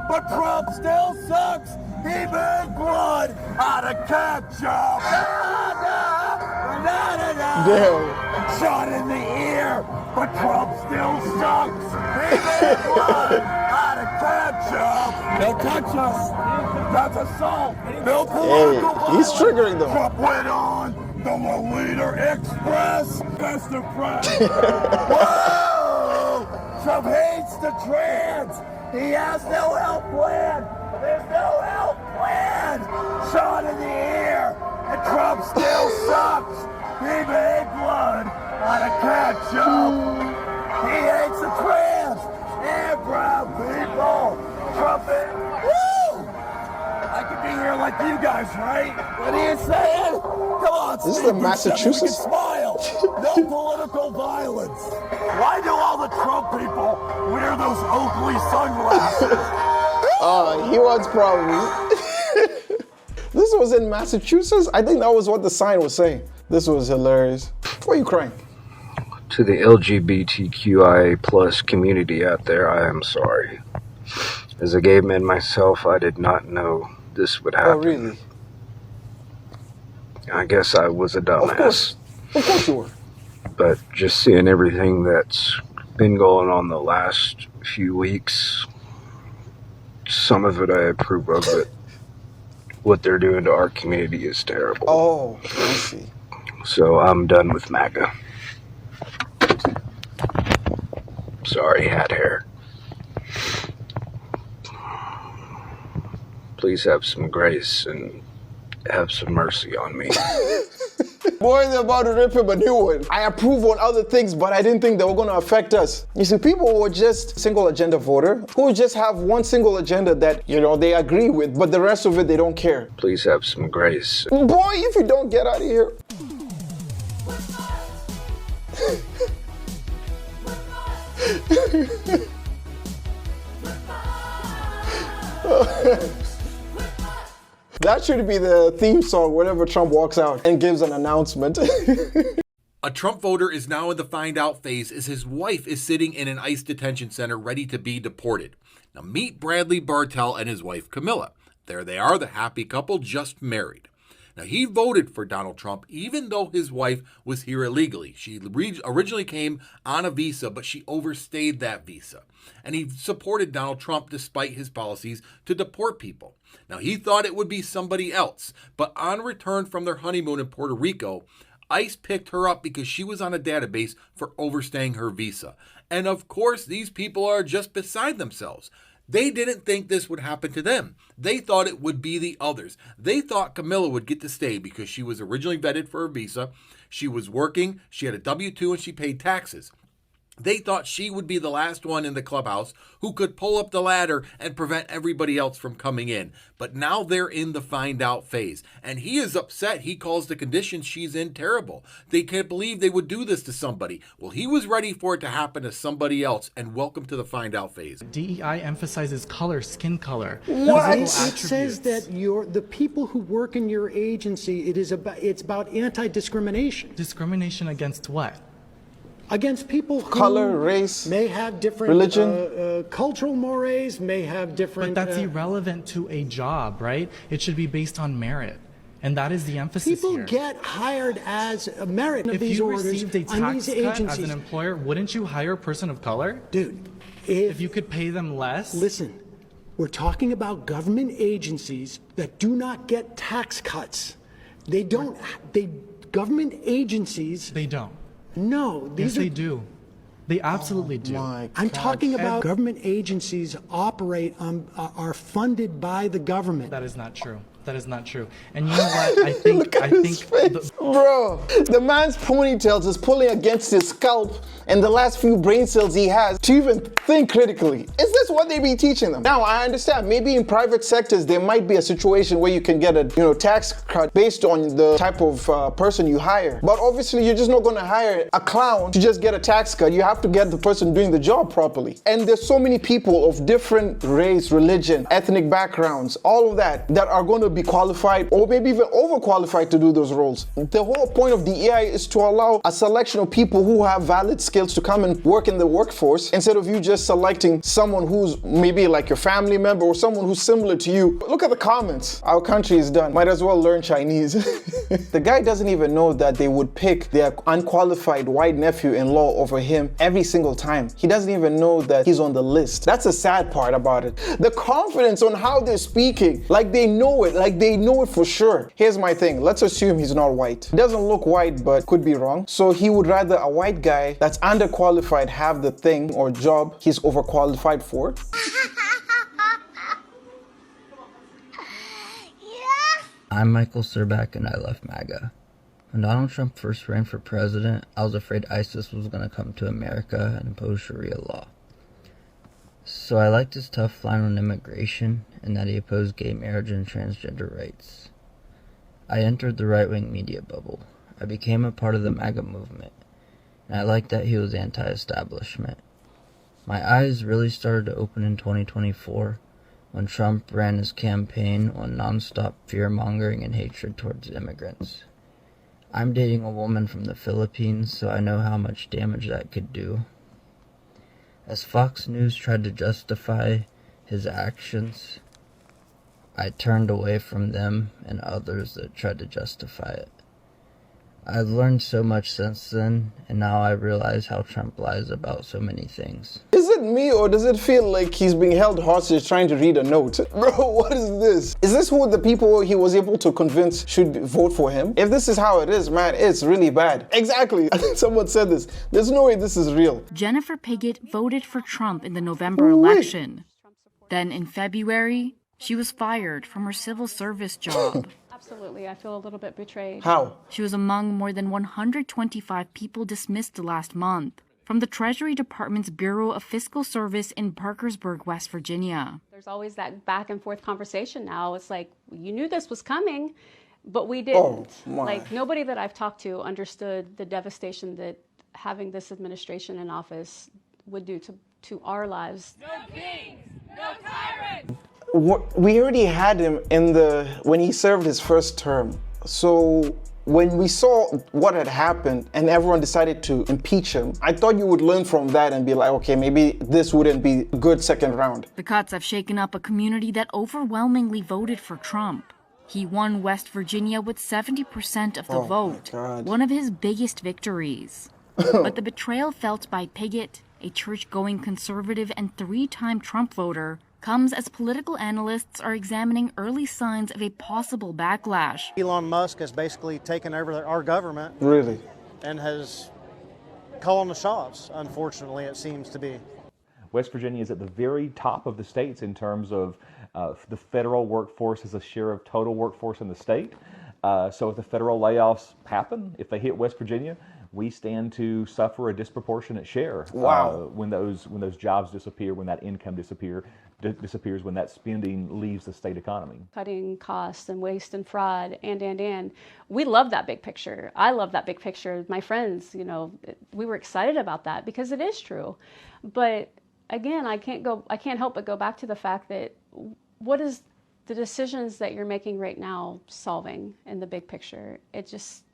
but Trump still sucks. He made blood out of ketchup. Damn. Shot in the ear, but Trump still sucks. He made blood out of ketchup. They'll touch us. That's assault. No political Hey, he's triggering them. Trump went on the Lolita Express. Best of friends. Whoa! Trump hates the trans. He has no health plan. There's no health plan. Shot in the ear, and Trump still sucks. He made blood out of ketchup. He hates the trans and brown people. Trump is. Woo! I could be here like you guys, right? What are you saying? Come on, This is the Massachusetts. We can smile. No political violence. Why do all the Trump people wear those Oakley sunglasses? He wants problems. This was in Massachusetts? I think that was what the sign was saying. This was hilarious. Why are you crying? To the LGBTQIA plus community out there, I am sorry. As a gay man myself, I did not know this would happen. Oh, really? I guess I was a dumbass. Of course you were. But just seeing everything that's been going on the last few weeks, some of it I approve of, but what they're doing to our community is terrible. Oh, I see. So I'm done with MAGA. Sorry, hat hair. Please have some grace and have some mercy on me. Boy, they're about to rip him a new one. I approve on other things, but I didn't think they were going to affect us. You see, people who are just single agenda voter, who just have one single agenda that, they agree with, but the rest of it, they don't care. Please have some grace. Boy, if you don't get out of here. That should be the theme song whenever Trump walks out and gives an announcement. A Trump voter is now in the find out phase as his wife is sitting in an ICE detention center ready to be deported. Now meet Bradley Bartell and his wife Camilla. There they are, the happy couple just married. Now he voted for Donald Trump even though his wife was here illegally. She originally came on a visa, but she overstayed that visa. And he supported Donald Trump despite his policies to deport people. Now he thought it would be somebody else, but on return from their honeymoon in Puerto Rico, ICE picked her up because she was on a database for overstaying her visa. And of course, these people are just beside themselves. They didn't think this would happen to them. They thought it would be the others. They thought Camilla would get to stay because she was originally vetted for a visa. She was working, she had a W-2, and she paid taxes. They thought she would be the last one in the clubhouse who could pull up the ladder and prevent everybody else from coming in. But now they're in the find out phase. And he is upset. He calls the conditions she's in terrible. They can't believe they would do this to somebody. Well, he was ready for it to happen to somebody else. And welcome to the find out phase. DEI emphasizes color, skin color. What? It says that the people who work in your agency, it's about anti-discrimination. Discrimination against what? Against people who Color, race, may have different religion, cultural mores, may have different. But that's irrelevant to a job, right? It should be based on merit. And that is the emphasis people here. get hired as a merit of if these you orders received a on tax these cut agencies. as an employer, wouldn't you hire a person of color? Dude, if you could pay them less? Listen, we're talking about government agencies that do not get tax cuts. They don't. Government agencies. They don't. No, yes, they do. They absolutely do. I'm talking about government agencies are funded by the government. That is not true. That is not true. And you know what? I think bro, the man's ponytails is pulling against his scalp and the last few brain cells he has to even think critically. Is this what they be teaching them? Now, I understand maybe in private sectors there might be a situation where you can get a tax cut based on the type of person you hire. But obviously you're just not going to hire a clown to just get a tax cut. You have to get the person doing the job properly. And there's so many people of different race, religion, ethnic backgrounds, all of that are going to be qualified or maybe even overqualified to do those roles. The whole point of DEI is to allow a selection of people who have valid skills skills to come and work in the workforce instead of you just selecting someone who's maybe like your family member or someone who's similar to you. Look at the comments. Our country is done. Might as well learn Chinese. The guy doesn't even know that they would pick their unqualified white nephew-in-law over him every single time. He doesn't even know that he's on the list. That's the sad part about it. The confidence on how they're speaking, like they know it for sure. Here's my thing. Let's assume he's not white. He doesn't look white, but could be wrong. So he would rather a white guy that's underqualified have the thing or job he's overqualified for. I'm Michael Serback and I left MAGA. When Donald Trump first ran for president, I was afraid ISIS was going to come to America and impose Sharia law. So I liked his tough line on immigration and that he opposed gay marriage and transgender rights. I entered the right-wing media bubble. I became a part of the MAGA movement, and I liked that he was anti-establishment. My eyes really started to open in 2024 when Trump ran his campaign on nonstop fear-mongering and hatred towards immigrants. I'm dating a woman from the Philippines, so I know how much damage that could do. As Fox News tried to justify his actions, I turned away from them and others that tried to justify it. I've learned so much since then, and now I realize how Trump lies about so many things. Is it me or does it feel like he's being held hostage trying to read a note? Bro, what is this? Is this who the people he was able to convince should vote for him? If this is how it is, man, it's really bad. Exactly. I think someone said this. There's no way this is real. Jennifer Piggott voted for Trump in the November election. Then in February, she was fired from her civil service job. Absolutely. I feel a little bit betrayed. How? She was among more than 125 people dismissed last month from the Treasury Department's Bureau of Fiscal Service in Parkersburg, West Virginia. There's always that back and forth conversation now. It's like, you knew this was coming, but we didn't. Oh, my. Like, nobody that I've talked to understood the devastation that having this administration in office would do to our lives. No kings, no tyrants. We already had him when he served his first term. So when we saw what had happened and everyone decided to impeach him, I thought you would learn from that and be like, okay, maybe this wouldn't be a good second round. The cuts have shaken up a community that overwhelmingly voted for Trump. He won West Virginia with 70% of the vote, one of his biggest victories. But the betrayal felt by Piggott, a church-going conservative and three-time Trump voter, comes as political analysts are examining early signs of a possible backlash. Elon Musk has basically taken over our government. Really? And has calling the shots, unfortunately, it seems to be. West Virginia is at the very top of the states in terms of the federal workforce as a share of total workforce in the state. So if the federal layoffs happen, if they hit West Virginia, we stand to suffer a disproportionate share. Wow. When those jobs disappear, when that income disappears, when that spending leaves the state economy. Cutting costs and waste and fraud and. We love that big picture. I love that big picture. My friends, we were excited about that because it is true. But again, I can't help but go back to the fact that what is the decisions that you're making right now solving in the big picture? It just...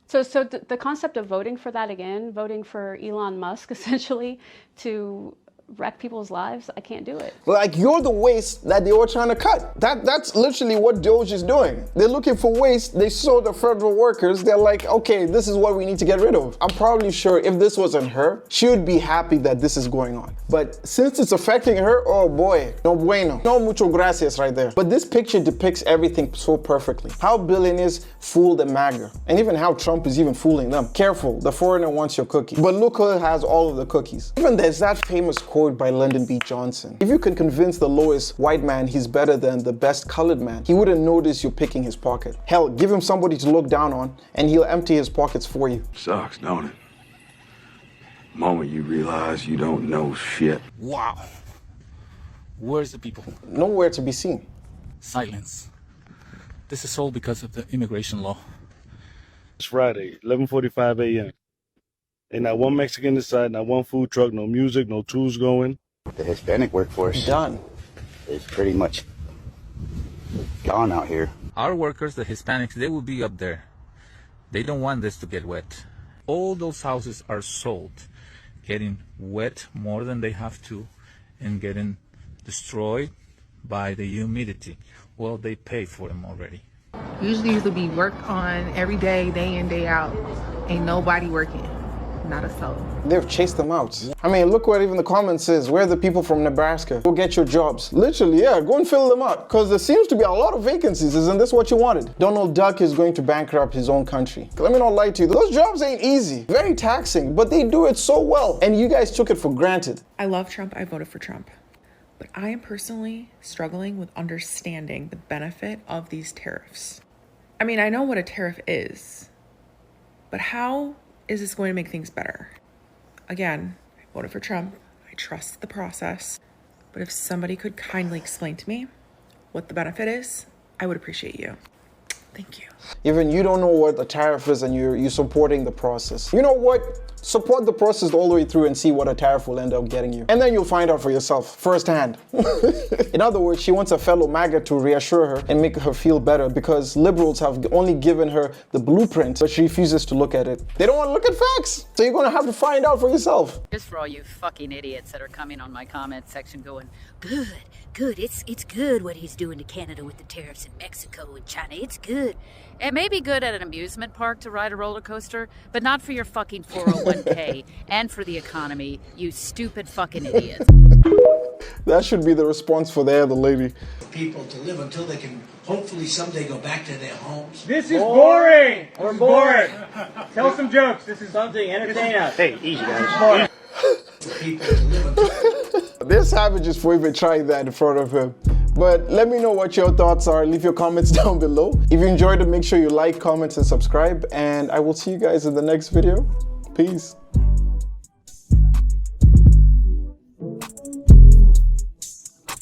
So the concept of voting for that again, voting for Elon Musk essentially to wreck people's lives, I can't do it. Like, you're the waste that they were trying to cut. That's literally what Doge is doing. They're looking for waste. They saw the federal workers. They're like, okay, this is what we need to get rid of. I'm probably sure if this wasn't her, she would be happy that this is going on. But since it's affecting her, oh boy, no bueno. No mucho gracias right there. But this picture depicts everything so perfectly. How billionaires fool the MAGA, and even how Trump is even fooling them. Careful, the foreigner wants your cookie. But look who has all of the cookies. Even there's that famous quote by Lyndon B. Johnson. If you can convince the lowest white man he's better than the best colored man, he wouldn't notice you picking his pocket. Hell, give him somebody to look down on, and he'll empty his pockets for you. Sucks, don't it? The moment you realize you don't know shit. Wow. Where's the people? Nowhere to be seen. Silence. This is all because of the immigration law. It's Friday, 11:45 a.m. Ain't not one Mexican inside, not one food truck, no music, no tools going. The Hispanic workforce done is pretty much gone out here. Our workers, the Hispanics, they will be up there. They don't want this to get wet. all those houses are sold, getting wet more than they have to and getting destroyed by the humidity. Well, they pay for them already. Usually these will be worked on every day in, day out. Ain't nobody working, not a soul. They've chased them out. I mean, look what even the comment says. Where are the people from Nebraska? Go get your jobs. Literally, yeah, go and fill them up. Because there seems to be a lot of vacancies. Isn't this what you wanted? Donald Duck is going to bankrupt his own country. Let me not lie to you. Those jobs ain't easy. Very taxing, but they do it so well. And you guys took it for granted. I love Trump. I voted for Trump. But I am personally struggling with understanding the benefit of these tariffs. I mean, I know what a tariff is, but how is this going to make things better? Again, I voted for Trump. I trust the process. But if somebody could kindly explain to me what the benefit is, I would appreciate you. Thank you. Even you don't know what the tariff is and you're supporting the process. You know what? Support the process all the way through and see what a tariff will end up getting you. And then you'll find out for yourself firsthand. In other words, she wants a fellow MAGA to reassure her and make her feel better because liberals have only given her the blueprint, but she refuses to look at it. They don't want to look at facts. So you're going to have to find out for yourself. Just for all you fucking idiots that are coming on my comment section going, good, it's good what he's doing to Canada with the tariffs in Mexico and China. It's good. It may be good at an amusement park to ride a roller coaster, but not for your fucking 401k and for the economy, you stupid fucking idiots. That should be the response for the other lady. People to live until they can hopefully someday go back to their homes. This is boring. We're bored. Tell some jokes. This is something entertain us. Hey, easy guys. People to live until They're savages for even trying that in front of him. But let me know what your thoughts are. Leave your comments down below. If you enjoyed it, make sure you like, comment, and subscribe. And I will see you guys in the next video. Peace.